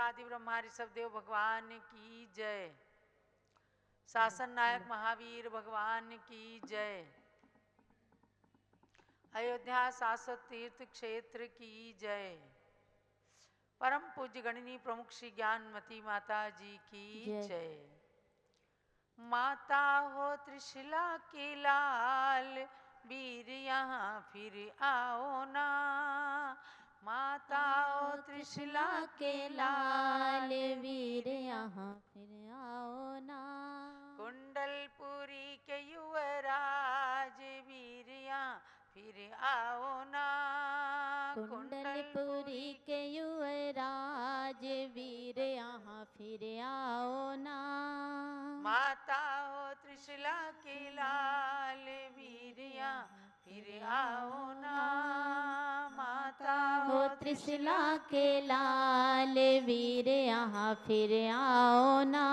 आदि ब्रह्मा ऋषभ देव भगवान की जय। शासन नायक महावीर भगवान की जय। अयोध्या शाश्वत तीर्थ क्षेत्र की जय। परम पूज्य गणनी प्रमुख श्री ज्ञानमती माता जी की जय। माता हो त्रिशिला के लाल, वीर यहाँ फिर आओ ना। माता हो त्रिशिला के लाल, वीर यहाँ फिर आओ ना। कुंडलपुरी के युवराज, वीर यहाँ फिर आओ ना। कुंडलपुरी के युवराज, वीर यहाँ फिर आओ ना। माता हो त्रिशिला के लाल, वीर यहाँ फिर आओ ना। माता हो त्रिशिला के लाल, वीर यहाँ फिर आओ ना।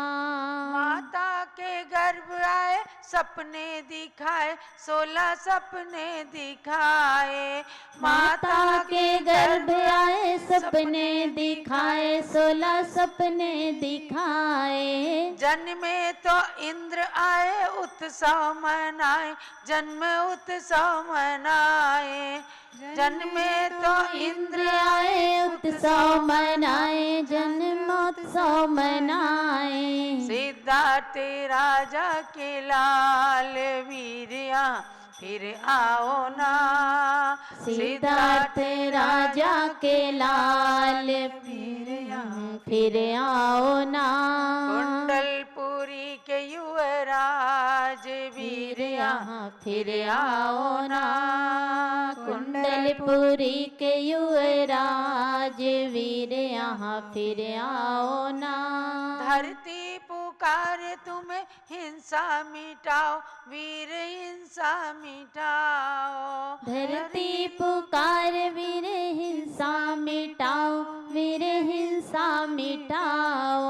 माता के गर्भ आए सपने दिखाए, 16 सपने दिखाए। माता के गर्भ आए सपने दिखाए, 16 सपने दिखाए। जन्मे तो इंद्र आए उत्सव मनाए, जन्म उत्सव मनाए। जन्मे तो इंद्र आए उत्सव मनाए, जन्मोत्सव मनाए। सिद्धार्थ राजा के लाल, वीर यहाँ फिर आओ ना। सिद्धार्थ राजा के लाल, फिर आओ ना। कुंडलपुरी के युवराज, वीर यहाँ फिर आओ ना। कुंडलपुरी के युवराज, वीर यहाँ फिर आओ ना। धरती पुकारे तुम्हें हिंसा मिटाओ, वीर हिंसा मिटाओ। धरती पुकार वीर हिंसा मिटाओ, वीर हिंसा मिटाओ।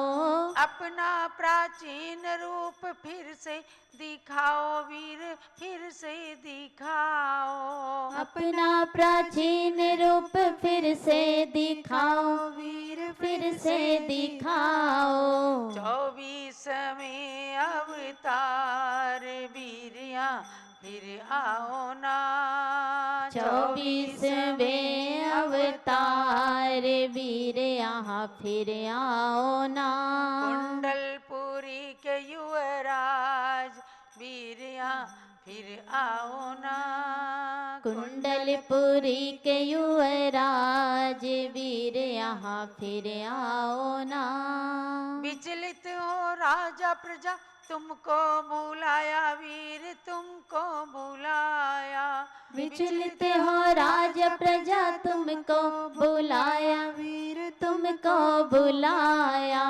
अपना प्राचीन रूप फिर से दिखाओ, वीर फिर से दिखाओ। अपना प्राचीन रूप फिर से दिखाओ, वीर फिर से दिखाओ। 24 में अवतार, वीर यहाँ फिर आओ ना। 24वें अवतार, वीर यहाँ फिर आओ ना। कुंडलपुरी के युवराज, वीर यहाँ फिर आओ ना। कुंडलपुरी के युवराज, वीर यहाँ फिर आओ ना। विचलित हो राजा प्रजा, तुमको बुलाया, वीर तुमको बुलाया। विचलित हो राजा प्रजा, तुमको बुलाया, वीर तुमको बुलाया।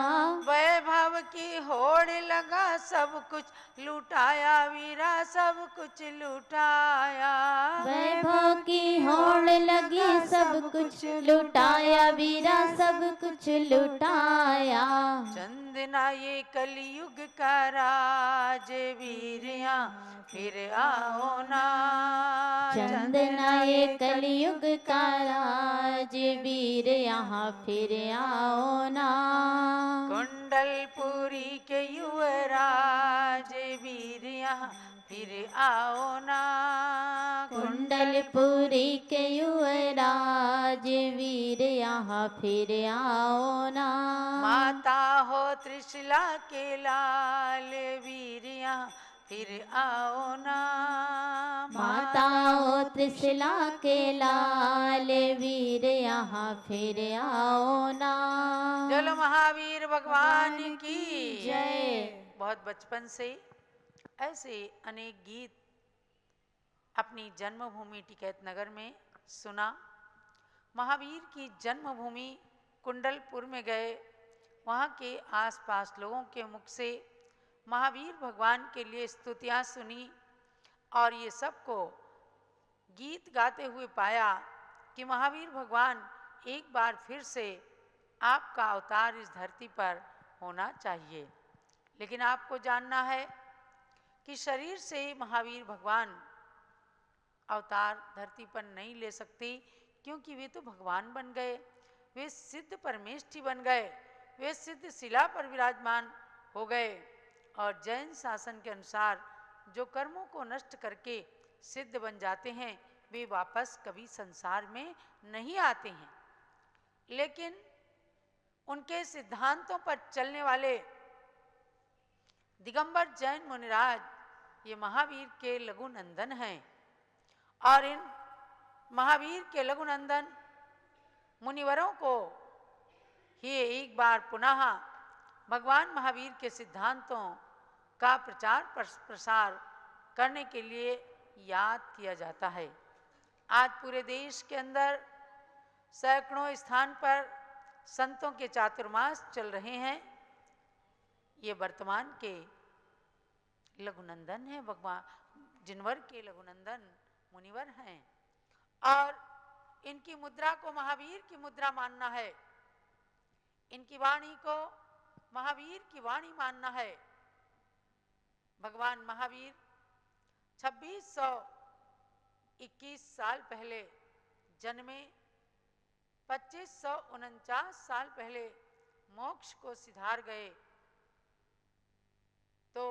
वैभव की होड़ लगा, सब कुछ लुटाया, वीरा सब कुछ लुटाया। वैभव की होड़ लगी, सब कुछ लुटाया, वीरा सब कुछ लुटाया। चंदना ये कलयुग का राज, वीर यहाँ फिर आओ ना। चंदना ये कलयुग का राज, वीर यहाँ फिर आओ ना। कुंडलपुरी के युवराज, वीर यहाँ फिर आओ ना। कुंडलपुरी के युवराज, वीर यहाँ फिर आओ ना। माता हो त्रिशिला के लाल, वीर यहाँ फिर आओ ना। माता हो त्रिशिला के लाल, वीर यहाँ फिर आओ ना। चलो महावीर भगवान की जय। बहुत बचपन से ऐसे अनेक गीत अपनी जन्मभूमि टिकैत नगर में सुना। महावीर की जन्मभूमि कुंडलपुर में गए, वहाँ के आसपास लोगों के मुख से महावीर भगवान के लिए स्तुतियाँ सुनी और ये सबको गीत गाते हुए पाया कि महावीर भगवान एक बार फिर से आपका अवतार इस धरती पर होना चाहिए। लेकिन आपको जानना है कि शरीर से महावीर भगवान अवतार धरती पर नहीं ले सकते, क्योंकि वे तो भगवान बन गए, वे सिद्ध परमेष्ठी बन गए। वे सिद्ध शिला पर विराजमान हो गए और जैन शासन के अनुसार जो कर्मों को नष्ट करके सिद्ध बन जाते हैं वे वापस कभी संसार में नहीं आते हैं। लेकिन उनके सिद्धांतों पर चलने वाले दिगंबर जैन मुनिराज ये महावीर के लघुनंदन हैं और इन महावीर के लघुनंदन मुनिवरों को ही एक बार पुनः भगवान महावीर के सिद्धांतों का प्रचार प्रसार करने के लिए याद किया जाता है। आज पूरे देश के अंदर सैकड़ों स्थान पर संतों के चातुर्मास चल रहे हैं। ये वर्तमान के लघुनंदन हैं, भगवान जिनवर के लघुनंदन मुनिवर हैं और इनकी मुद्रा को महावीर की मुद्रा मानना है, इनकी वाणी को महावीर की वाणी मानना है। भगवान महावीर 2621 साल पहले जन्मे, 2549 साल पहले मोक्ष को सिधार गए, तो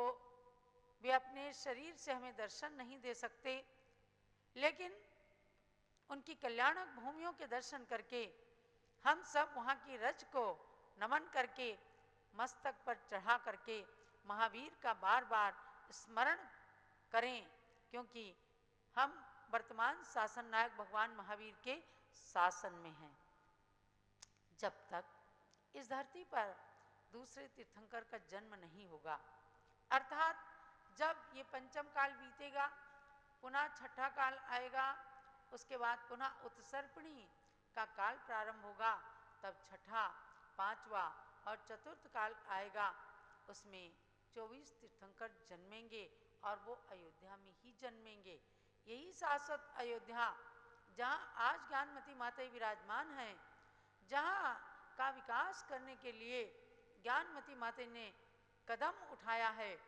वे अपने शरीर से हमें दर्शन नहीं दे सकते, लेकिन उनकी कल्याणक भूमियों के दर्शन करके हम सब वहाँ की रज को नमन करके मस्तक पर चढ़ा करके महावीर का बार बार स्मरण करें, क्योंकि हम वर्तमान शासन नायक भगवान महावीर के शासन में हैं। जब तक इस धरती पर दूसरे तीर्थंकर का जन्म नहीं होगा, अर्थात जब ये पंचम काल बीतेगा, पुनः छठा काल आएगा, उसके बाद पुनः उत्सर्पणी का काल प्रारंभ होगा, तब छठा, पांचवा और चतुर्थ काल आएगा। उसमें 24 तीर्थंकर जन्मेंगे और वो अयोध्या में ही जन्मेंगे। यही शाश्वत अयोध्या जहाँ आज ज्ञानमती माता विराजमान हैं, जहाँ का विकास करने के लिए ज्ञानमती माता ने कदम उठाया है,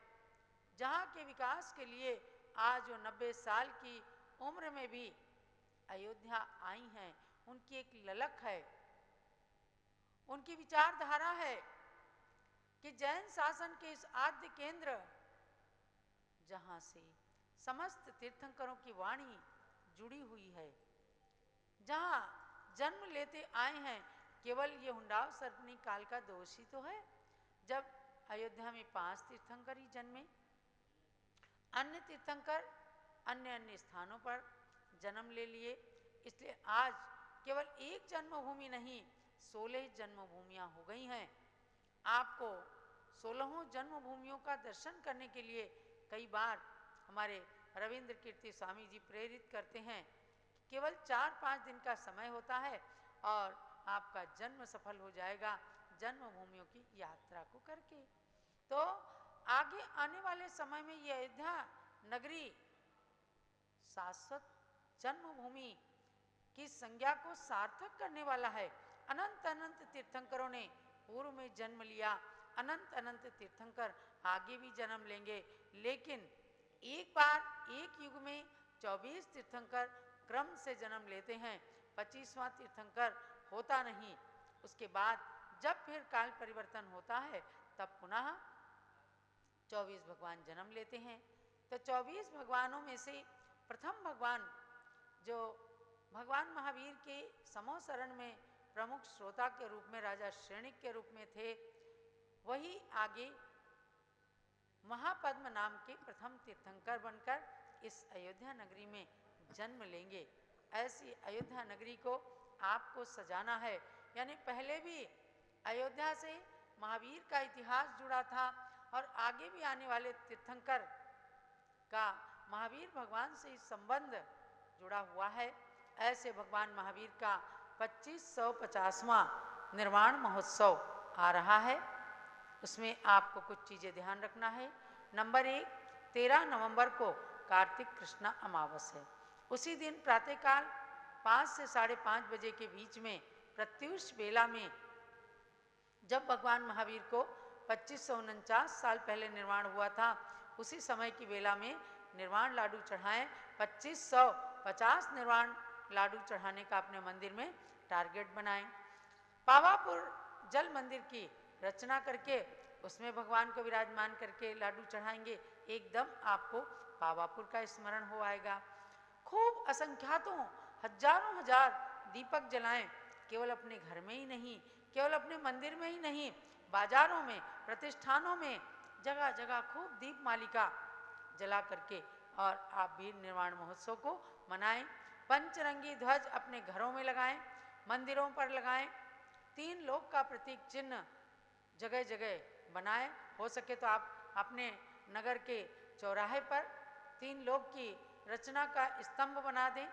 जहाँ के विकास के लिए आज वो 90 साल की उम्र में भी अयोध्या आई हैं, उनकी एक ललक है, उनकी विचारधारा है कि जैन शासन के इस आद्य केंद्र जहाँ से समस्त तीर्थंकरों की वाणी जुड़ी हुई है, जहाँ जन्म लेते आए हैं, केवल ये हुंडाव सर्पणी काल का दोष ही तो है जब अयोध्या में 5 तीर्थंकर ही जन्मे। अन्य तीर्थंकर अन्य अन्य स्थानों पर जन्म ले लिए, इसलिए आज केवल एक जन्मभूमि नहीं 16 जन्मभूमियां हो गई हैं। आपको 16 जन्मभूमियों का दर्शन करने के लिए कई बार हमारे रविंद्र कीर्ति स्वामी जी प्रेरित करते हैं। केवल 4-5 दिन का समय होता है और आपका जन्म सफल हो जाएगा जन्मभूमियों की यात्रा को करके। तो आगे आने वाले समय में ये अयोध्या नगरी शाश्वत जन्मभूमि की संज्ञा को सार्थक करने वाला है। अनंत अनंत तीर्थंकरों ने पूर्व में जन्म लिया, अनंत अनंत तीर्थंकर आगे भी जन्म लेंगे, लेकिन एक बार एक युग में 24 तीर्थंकर क्रम से जन्म लेते हैं, 25वां तीर्थंकर होता नहीं। उसके बाद जब फिर काल परिवर्तन होता है तब पुनः 24 भगवान जन्म लेते हैं। तो 24 भगवानों में से प्रथम भगवान जो भगवान महावीर के समोसरण में प्रमुख श्रोता के रूप में राजा श्रेणिक के रूप में थे, वही आगे महापद्म नाम के प्रथम तीर्थंकर बनकर इस अयोध्या नगरी में जन्म लेंगे। ऐसी अयोध्या नगरी को आपको सजाना है, यानी पहले भी अयोध्या से महावीर का इतिहास जुड़ा था और आगे भी आने वाले तीर्थंकर का महावीर भगवान से संबंध जुड़ा हुआ है। ऐसे भगवान महावीर का 2550वां निर्वाण महोत्सव आ रहा है। उसमें आपको कुछ चीज़ें ध्यान रखना है। नंबर 1, 13 नवंबर को कार्तिक कृष्ण अमावस है। उसी दिन प्रातःकाल 5 से 5:30 बजे के बीच में प्रत्युष बेला में, जब भगवान महावीर को 2549 साल पहले निर्वाण हुआ था, उसी समय की बेला में निर्वाण लाडू चढ़ाएं। 2550 निर्वाण लाडू चढ़ाने का अपने मंदिर में टारगेट बनाएं। पावापुर जल मंदिर की रचना करके उसमें भगवान को विराजमान करके लाडू चढ़ाएंगे, एकदम आपको पावापुर का स्मरण हो आएगा। खूब असंख्यातों हजारों हजार दीपक जलाएं, केवल अपने घर में ही नहीं, केवल अपने मंदिर में ही नहीं, बाजारों में, प्रतिष्ठानों में, जगह जगह खूब दीप मालिका जला करके और आप वीर निर्वाण महोत्सव को मनाएं। पंचरंगी ध्वज अपने घरों में लगाएं, मंदिरों पर लगाएं, 3 लोक का प्रतीक चिन्ह जगह जगह बनाएं। हो सके तो आप अपने नगर के चौराहे पर 3 लोक की रचना का स्तंभ बना दें।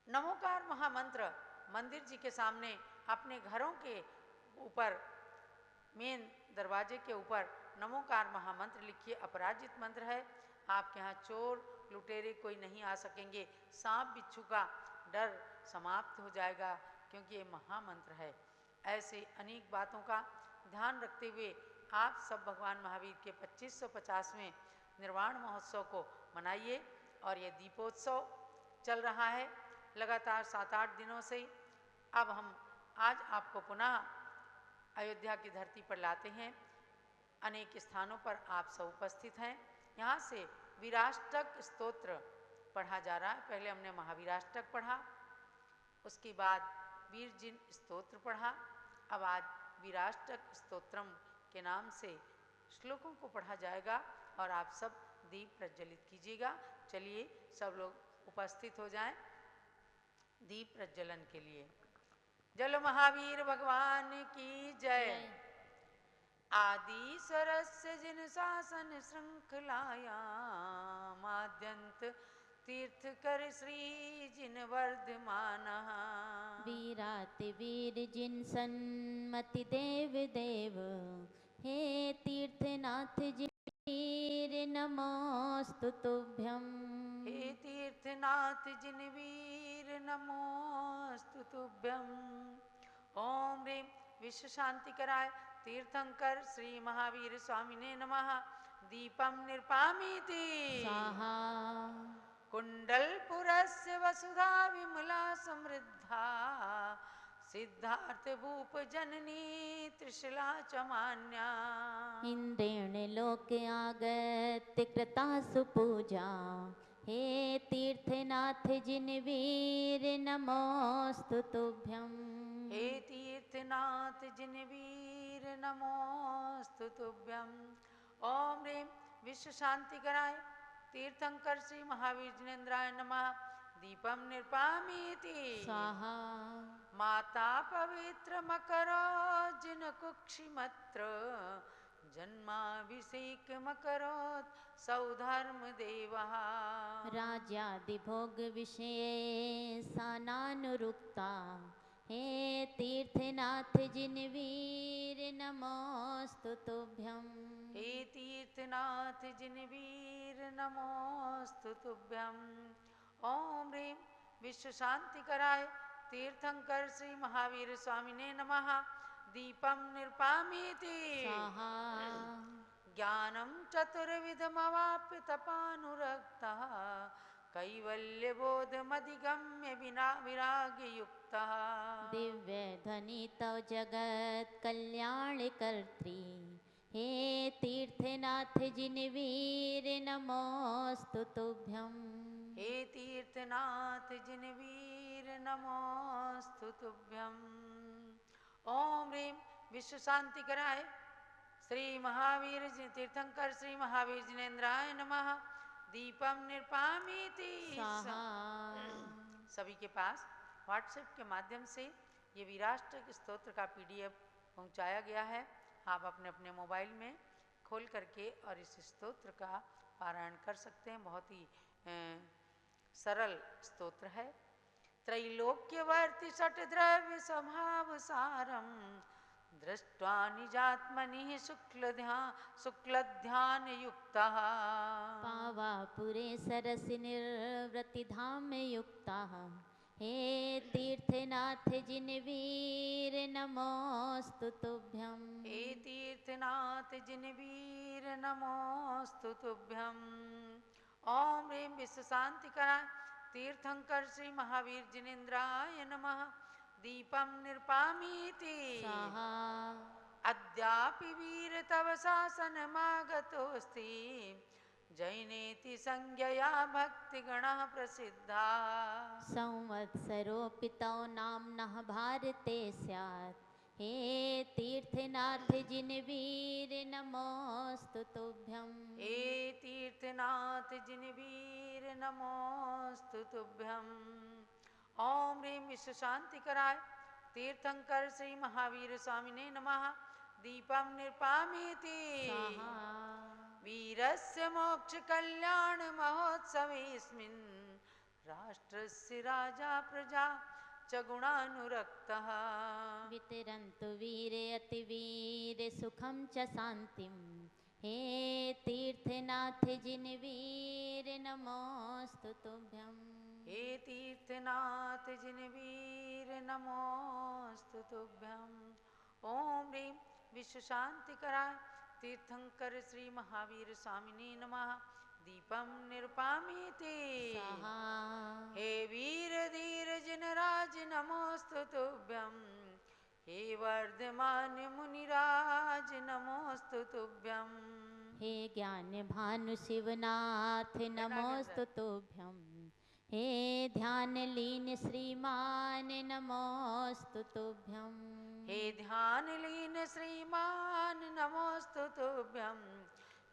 नमोकार महामंत्र मंदिर जी के सामने, अपने घरों के ऊपर, मेन दरवाजे के ऊपर नमोकार महामंत्र लिखिए। अपराजित मंत्र है, आपके यहाँ चोर लुटेरे कोई नहीं आ सकेंगे, सांप बिच्छू का डर समाप्त हो जाएगा, क्योंकि ये महामंत्र है। ऐसे अनेक बातों का ध्यान रखते हुए आप सब भगवान महावीर के 2550वें निर्वाण महोत्सव को मनाइए। और ये दीपोत्सव चल रहा है लगातार 7-8 दिनों से। अब हम आज आपको पुनः अयोध्या की धरती पर लाते हैं। अनेक स्थानों पर आप सब उपस्थित हैं। यहाँ से वीराष्टक स्तोत्र पढ़ा जा रहा है। पहले हमने महावीराष्टक पढ़ा, उसके बाद वीरजिन स्तोत्र पढ़ा, अब आज वीराष्टक स्तोत्रम के नाम से श्लोकों को पढ़ा जाएगा और आप सब दीप प्रज्वलित कीजिएगा। चलिए सब लोग उपस्थित हो जाएं दीप प्रज्वलन के लिए। जल महावीर भगवान की जय। आदि सरस्य जिन शासन श्रृंखलाया, माद्यंत तीर्थ कर श्री जिन वर्धमान। वीरात वीर जिन सन्मति देव देव, हे तीर्थनाथ जिन वीर नमोस्तु तुभ्यं। हे तीर्थनाथ जिन वीर नमोस्तु तुभ्यं। ओम ह्रीं विश्व शांति कराय तीर्थंकर श्री महावीर स्वामिने नमः। दीपम निर्पामीति स्वाहा। कुंडलपुरस्य वसुधा विमला समृद्धा, सिद्धार्थ भूप जननी त्रिशला च मान्या। इंद्रेण लोक आगत्य कृता सुपूजा, हे तीर्थनाथ जिन वीर नमोस्तु तुभ्यं। हे तीर्थनाथ जिन वीर नमोस्तु तुभ्यं। ओम ह्रीं विश्व शांति कराय तीर्थंकर श्री महावीर जिनेन्द्राय नमः। दीपम निर्पामीति स्वाहा। माता पवित्र मकरो जिन कुक्षिमत्र, जन्माभिषेक मकरोत् सौधर्म देवः। राज्यादिभोग विषये सानानुरुक्ता, हे तीर्थनाथ जिन वीर नमोस्तु तुभ्यं। हे तीर्थनाथ जिन वीर नमोस्तु तुभ्यं। ओम ह्रीं विश्व शांति कराय तीर्थंकर श्री महावीर स्वामिने नमः। दीपम निर्पामीति स्वाहा। ज्ञानम चतुर्विधमवाप्य तपानुरक्तः, कैवल्यबोधमधिगम्य विना विरागयुक्तः। दिव्य ध्वनि तव जगत कल्याणकर्त्री, हे तीर्थनाथ जिन वीर नमोस्तु तुभ्यं। हे तीर्थनाथ जिन वीर नमोस्तु तुभ्यं। ओम ह्रीं विश्व शांति कराय श्री महावीर तीर्थंकर श्री महावीर जिनेन्द्राय नमः। दीपम निर्पामीति स्वाहा। सभी के पास व्हाट्सएप के माध्यम से ये वीराष्टक स्तोत्र का PDF पहुंचाया गया है। आप अपने अपने मोबाइल में खोल करके और इस स्तोत्र का पारायण कर सकते हैं। बहुत ही सरल स्तोत्र है। त्रैलोक्यवर्ति षट द्रव्य स्वभाव सारम, दृष्ट्वा निजात्मनि शुक्ल ध्यान युक्तः। पावापुरे सरसि निर्वृति धाम युक्ताः, हे तीर्थनाथ जिन वीर नमोस्तु तुभ्यं। हे तीर्थनाथ जिन वीर नमोस्तु तुभ्यं। ओम ह्रीं विश्व शांति कराय तीर्थंकर श्री महावीर जिनेन्द्राय नमः। दीपम निर्पामीति स्वाहा। अद्यापि वीर तव शासनमागतोऽस्ति जैनेति संज्ञया भक्तिगणः प्रसिद्धा। संवत्सरोऽपि तव नाम्नः भारते स्यात् हे तीर्थनाथ जिनवीर नमोऽस्तु तुभ्यं। हे तीर्थनाथ जिनवीर नमोस्तु तुभ्यम्। ओम ह्रीं विश्व शांति कराय तीर्थंकर श्री महावीर स्वामिने नमः। दीपं निर्पामेति स्वाहा वीरस्य मोक्ष कल्याण महोत्सवेऽस्मिन् राष्ट्रस्य राजा प्रजा च गुणानुरक्तः। वितरन्तु वीरे अतिवीर सुखं च शान्तिं हे तीर्थनाथ जिनवीर नमोऽस्तु तुभ्यं। हे तीर्थनाथ जिनवीर नमोस्तु तुभ्यम्। ओम ह्रीं विश्व शांति कराय तीर्थंकर श्री महावीर स्वामिने नमः। दीपं निर्पामेति स्वाहा हे वीर धीर जिनराज नमोस्तु तुभ्यम्। हे वर्धमान मुनिराज नमोस्तु तुभ्यम्। हे ज्ञान भानु शिवनाथ नमोस्तु तुभ्यं। हे ध्यान लीन श्रीमान नमोस्तु तुभ्यं। हे ध्यान लीन श्रीमान नमोस्तु तुभ्यम्।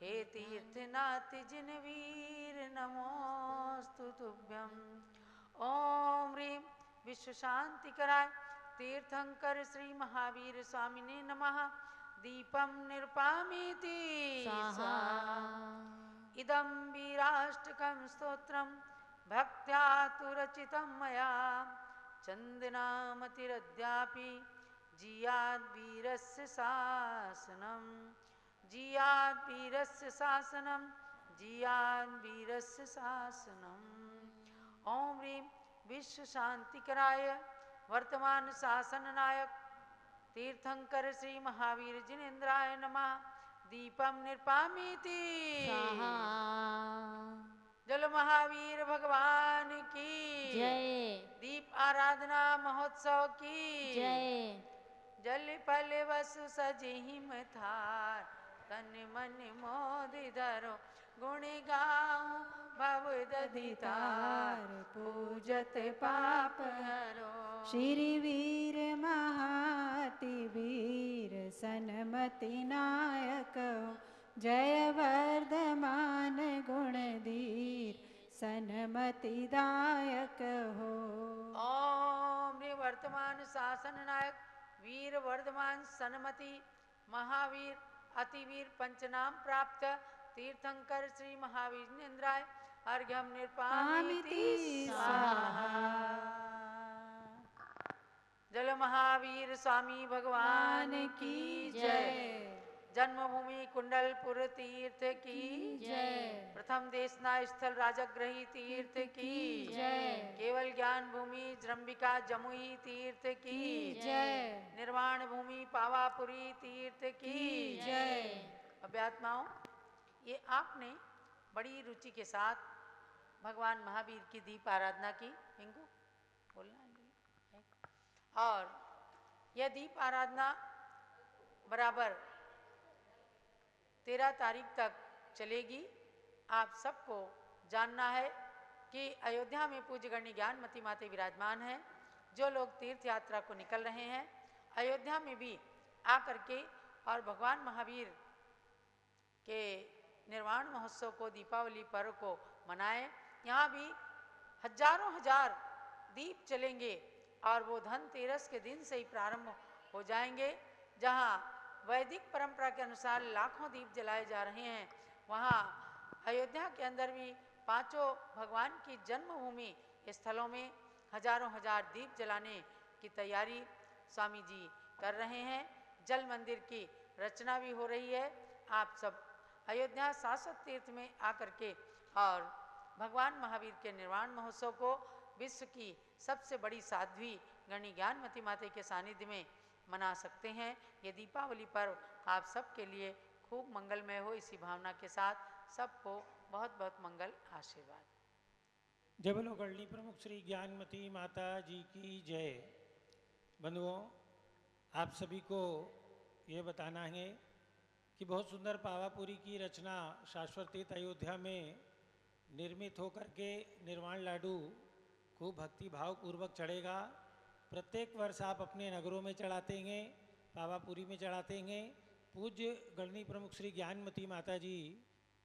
हे तीर्थनाथ जिनवीर नमोस्तु तुभ्यम्। ओम ह्रीं विश्व शांति कराय तीर्थंकर श्री महावीर स्वामिने नमः। दीपं निर्पामेति स्वाहा इदं वीराष्टकं स्तोत्रं भक्त्या तु रचितं मया। चन्दनामतिरद्यापि जियाद्वीरस्य शासनं जियाद्वीरस्य शासनं जियाद्वीरस्य शासनम्। ओम ह्रीं विश्व शांति कराय वर्तमान शासन नायक तीर्थंकर श्री महावीर जिनेन्द्राय नमः। दीपं निर्पामेति स्वाहा जल महावीर भगवान की जय दीप आराधना महोत्सव की जय। जल फल वसु सजिहिम थार तन मन मोदि धरो गुण गाऊं भव दधितार पूजत पाप हरो। श्री वीर महाति वीर सनमति नायक हो जय वर्धमान गुणधीर सनमति दायक हो। ओम ह्रीं वर्तमान शासन नायक वीर वर्धमान सन्मति महावीर अतिवीर पंचनाम प्राप्त तीर्थंकर श्री महावीर जिनेन्द्राय अर्घ्यम निर्पामेति स्वाहा। जल महावीर स्वामी भगवान की जय। जन्मभूमि कुंडलपुर तीर्थ की जय। प्रथम देशना स्थल राजगृही तीर्थ की जय। केवल ज्ञान भूमि जम्बिका जमुई तीर्थ की जय। निर्वाण भूमि पावापुरी तीर्थ की जय। अभ्यात्माओं, ये आपने बड़ी रुचि के साथ भगवान महावीर की दीप आराधना की। पिंकू बोलना है। और यह दीप आराधना बराबर 13 तारीख तक चलेगी। आप सबको जानना है कि अयोध्या में पूज्य गण्य ज्ञानमती माते विराजमान हैं। जो लोग तीर्थ यात्रा को निकल रहे हैं अयोध्या में भी आकर के और भगवान महावीर के निर्वाण महोत्सव को दीपावली पर्व को मनाएं। यहाँ भी हजारों हजार दीप चलेंगे और वो धनतेरस के दिन से ही प्रारंभ हो जाएंगे। जहाँ वैदिक परंपरा के अनुसार लाखों दीप जलाए जा रहे हैं, वहाँ अयोध्या के अंदर भी पांचों भगवान की जन्मभूमि स्थलों में हजारों हजार दीप जलाने की तैयारी स्वामी जी कर रहे हैं। जल मंदिर की रचना भी हो रही है। आप सब अयोध्या शाश्वत तीर्थ में आकर के और भगवान महावीर के निर्वाण महोत्सव को विश्व की सबसे बड़ी साध्वी गणी ज्ञानमती माता के सानिध्य में मना सकते हैं। ये दीपावली पर्व आप सबके लिए खूब मंगलमय हो, इसी भावना के साथ सबको बहुत बहुत मंगल आशीर्वाद। जय बोलो गढ़ली प्रमुख श्री ज्ञानमती माता जी की जय। बंधुओं, आप सभी को ये बताना है कि बहुत सुंदर पावापुरी की रचना शाश्वत तीर्थ अयोध्या में निर्मित होकर के निर्वाण लाडू खूब भक्ति भाव पूर्वक चढ़ेगा। प्रत्येक वर्ष आप अपने नगरों में चढ़ाते हैं, पावापुरी में चढ़ाते हैं। पूज्य गणनी प्रमुख श्री ज्ञानमती माता जी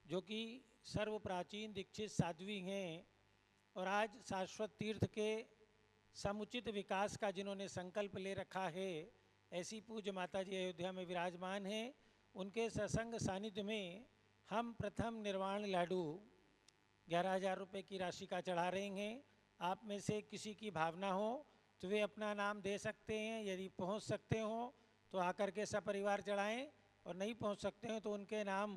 जो कि सर्व प्राचीन दीक्षित साध्वी हैं और आज शाश्वत तीर्थ के समुचित विकास का जिन्होंने संकल्प ले रखा है, ऐसी पूज्य माता जी अयोध्या में विराजमान हैं। उनके सत्संग सानिध्य में हम प्रथम निर्वाण लाडू 11,000 रुपये की राशि का चढ़ा रहे हैं। आप में से किसी की भावना हो तो वे अपना नाम दे सकते हैं। यदि पहुंच सकते हो तो आकर के सपरिवार चढ़ाएं और नहीं पहुंच सकते हो तो उनके नाम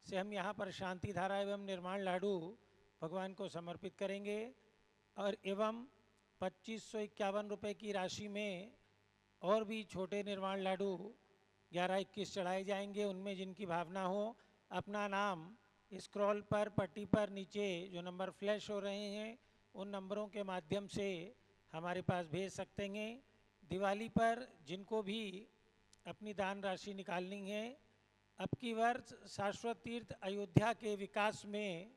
से हम यहाँ पर शांति धारा एवं निर्माण लाडू भगवान को समर्पित करेंगे। और एवं 2551 रुपये की राशि में और भी छोटे निर्वाण लाडू 11-21 चढ़ाए जाएंगे। उनमें जिनकी भावना हो अपना नाम स्क्रॉल पर पट्टी पर नीचे जो नंबर फ्लैश हो रहे हैं उन नंबरों के माध्यम से हमारे पास भेज सकते हैं। दिवाली पर जिनको भी अपनी दान राशि निकालनी है, अब की वर्ष शाश्वत तीर्थ अयोध्या के विकास में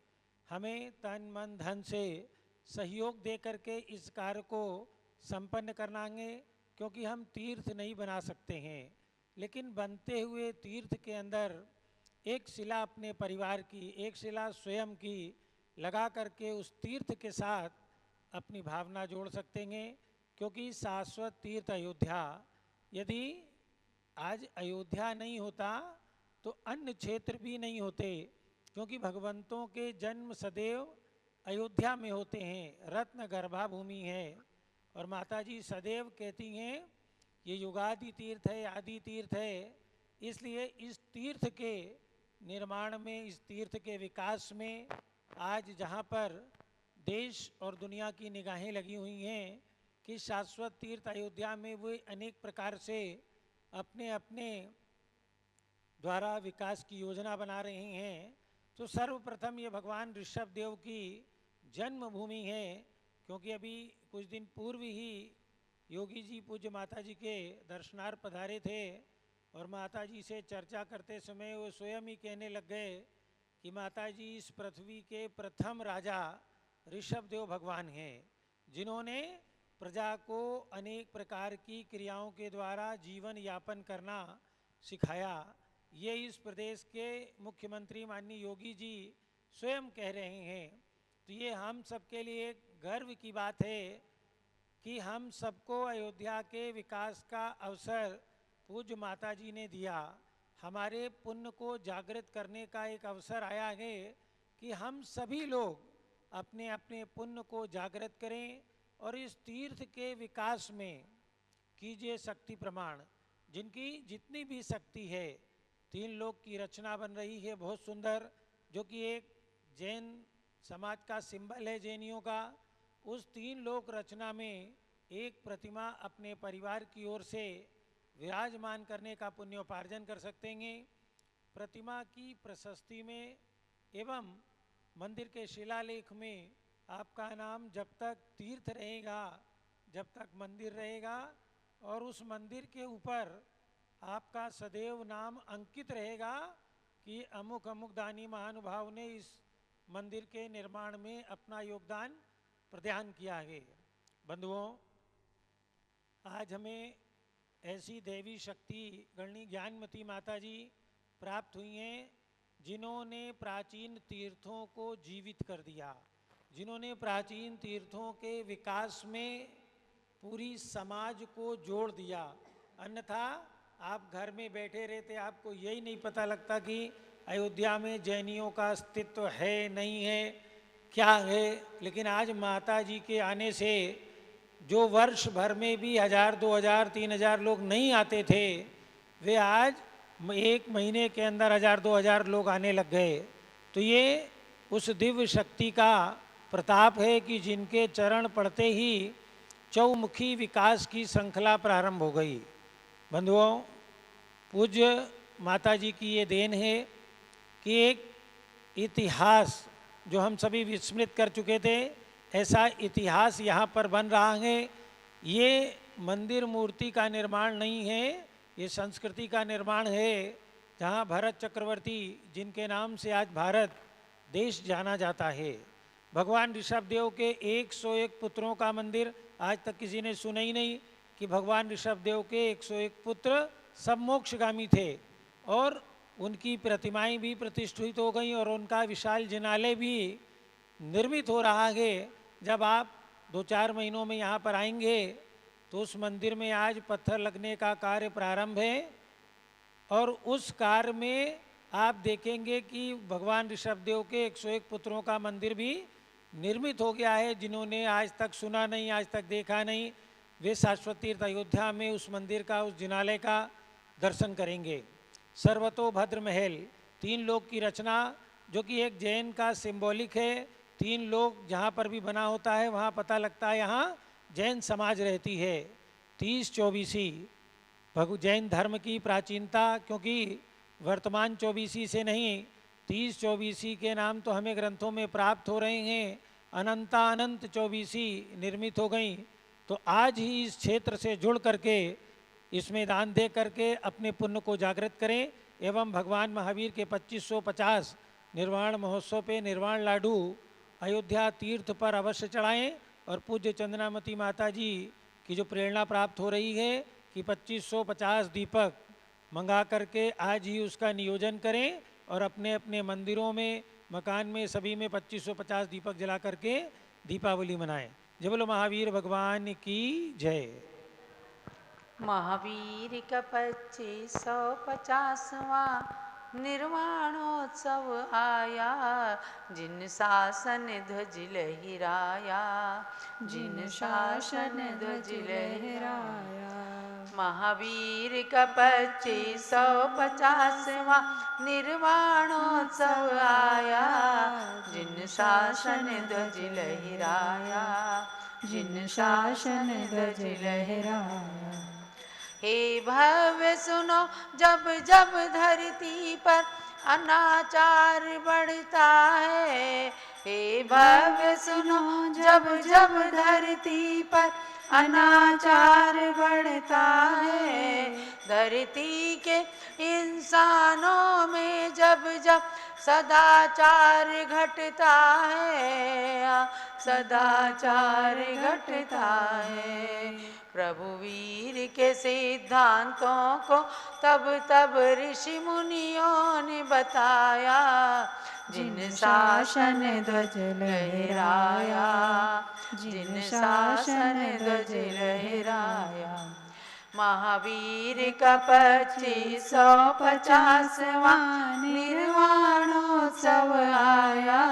हमें तन मन धन से सहयोग दे करके इस कार्य को संपन्न करना है, क्योंकि हम तीर्थ नहीं बना सकते हैं, लेकिन बनते हुए तीर्थ के अंदर एक शिला अपने परिवार की, एक शिला स्वयं की लगा करके उस तीर्थ के साथ अपनी भावना जोड़ सकते हैं। क्योंकि शाश्वत तीर्थ अयोध्या, यदि आज अयोध्या नहीं होता तो अन्य क्षेत्र भी नहीं होते, क्योंकि भगवंतों के जन्म सदैव अयोध्या में होते हैं। रत्न गर्भा भूमि है और माता जी सदैव कहती हैं ये युगादि तीर्थ है, आदि तीर्थ है। इसलिए इस तीर्थ के निर्माण में, इस तीर्थ के विकास में आज जहाँ पर देश और दुनिया की निगाहें लगी हुई हैं कि शाश्वत तीर्थ अयोध्या में वे अनेक प्रकार से अपने अपने द्वारा विकास की योजना बना रहे हैं, तो सर्वप्रथम ये भगवान ऋषभ देव की जन्मभूमि है। क्योंकि अभी कुछ दिन पूर्व ही योगी जी पूज्य माता जी के दर्शनार्थ पधारे थे और माता जी से चर्चा करते समय वो स्वयं ही कहने लग गए कि माता जी इस पृथ्वी के प्रथम राजा ऋषभ देव भगवान हैं, जिन्होंने प्रजा को अनेक प्रकार की क्रियाओं के द्वारा जीवन यापन करना सिखाया। ये इस प्रदेश के मुख्यमंत्री माननीय योगी जी स्वयं कह रहे हैं। तो ये हम सबके लिए गर्व की बात है कि हम सबको अयोध्या के विकास का अवसर पूज्य माता जी ने दिया। हमारे पुण्य को जागृत करने का एक अवसर आया है कि हम सभी लोग अपने अपने पुण्य को जागृत करें और इस तीर्थ के विकास में कीजिए शक्ति प्रमाण। जिनकी जितनी भी शक्ति है, 3 लोक की रचना बन रही है बहुत सुंदर, जो कि एक जैन समाज का सिंबल है जैनियों का। उस 3 लोक रचना में एक प्रतिमा अपने परिवार की ओर से विराजमान करने का पुण्योपार्जन कर सकते हैं। प्रतिमा की प्रशस्ति में एवं मंदिर के शिलालेख में आपका नाम जब तक तीर्थ रहेगा, जब तक मंदिर रहेगा, और उस मंदिर के ऊपर आपका सदैव नाम अंकित रहेगा कि अमुक अमुक दानी महानुभाव ने इस मंदिर के निर्माण में अपना योगदान प्रदान किया है। बंधुओं, आज हमें ऐसी देवी शक्ति गणनी ज्ञानमती माता जी प्राप्त हुई हैं, जिन्होंने प्राचीन तीर्थों को जीवित कर दिया, जिन्होंने प्राचीन तीर्थों के विकास में पूरी समाज को जोड़ दिया। अन्यथा आप घर में बैठे रहते, आपको यही नहीं पता लगता कि अयोध्या में जैनियों का अस्तित्व है नहीं है, क्या है। लेकिन आज माता जी के आने से जो वर्ष भर में भी 1000, 2000, 3000 लोग नहीं आते थे, वे आज 1 महीने के अंदर 1000, 2000 लोग आने लग गए। तो ये उस दिव्य शक्ति का प्रताप है कि जिनके चरण पड़ते ही चौमुखी विकास की श्रृंखला प्रारंभ हो गई। बंधुओं, पूज्य माता जी की ये देन है कि एक इतिहास जो हम सभी विस्मृत कर चुके थे, ऐसा इतिहास यहाँ पर बन रहा है। ये मंदिर मूर्ति का निर्माण नहीं है, ये संस्कृति का निर्माण है जहाँ भरत चक्रवर्ती जिनके नाम से आज भारत देश जाना जाता है। भगवान ऋषभदेव के 101 पुत्रों का मंदिर, आज तक किसी ने सुना ही नहीं कि भगवान ऋषभदेव के 101 पुत्र सब मोक्षगामी थे और उनकी प्रतिमाएं भी प्रतिष्ठित हो गई और उनका विशाल जिनालय भी निर्मित हो रहा है। जब आप 2-4 महीनों में यहाँ पर आएंगे तो उस मंदिर में आज पत्थर लगने का कार्य प्रारंभ है और उस कार्य में आप देखेंगे कि भगवान ऋषभदेव के 101 पुत्रों का मंदिर भी निर्मित हो गया है। जिन्होंने आज तक सुना नहीं, आज तक देखा नहीं, वे शाश्वत तीर्थ अयोध्या में उस मंदिर का, उस जिनालय का दर्शन करेंगे। सर्वतोभद्र महल, 3 लोक की रचना, जो कि एक जैन का सिंबॉलिक है। 3 लोक जहाँ पर भी बना होता है वहाँ पता लगता है यहाँ जैन समाज रहती है। 30-24 जैन धर्म की प्राचीनता, क्योंकि वर्तमान 24 से नहीं 30-24 के नाम तो हमें ग्रंथों में प्राप्त हो रहे हैं। अनंत 24 निर्मित हो गई। तो आज ही इस क्षेत्र से जुड़ करके इसमें दान दे करके अपने पुण्य को जागृत करें एवं भगवान महावीर के 2550 निर्वाण महोत्सव पे निर्वाण लाडू अयोध्या तीर्थ पर अवश्य चढ़ाएं और पूज्य चंद्रामती माता जी की जो प्रेरणा प्राप्त हो रही है कि 2550 दीपक मंगा करके आज ही उसका नियोजन करें और अपने अपने मंदिरों में, मकान में, सभी में 2550 दीपक जला करके दीपावली मनाएं। जय बोलो महावीर भगवान की जय। महावीर का 2550वां निर्वाणोत्सव आया, जिन शासन ध्वज लहराया, जिन शासन ध्वज लहराया। महावीर का 2550वां निर्वाणोत्सव आया, जिन शासन ध्वज लहराया, जिन शासन ध्वज लहराया। हे भव्य सुनो, जब जब धरती पर अनाचार बढ़ता है। हे भव्य सुनो, जब जब धरती पर अनाचार बढ़ता है। धरती के इंसानों में जब जब सदाचार घटता है, सदाचार घटता है। प्रभु वीर के सिद्धांतों को तब तब ऋषि मुनियों ने बताया, जिन शासन ध्वज लहराया, जिन शासन ध्वज लहराया। महावीर का 2550वां निर्वाणोत्सव आया,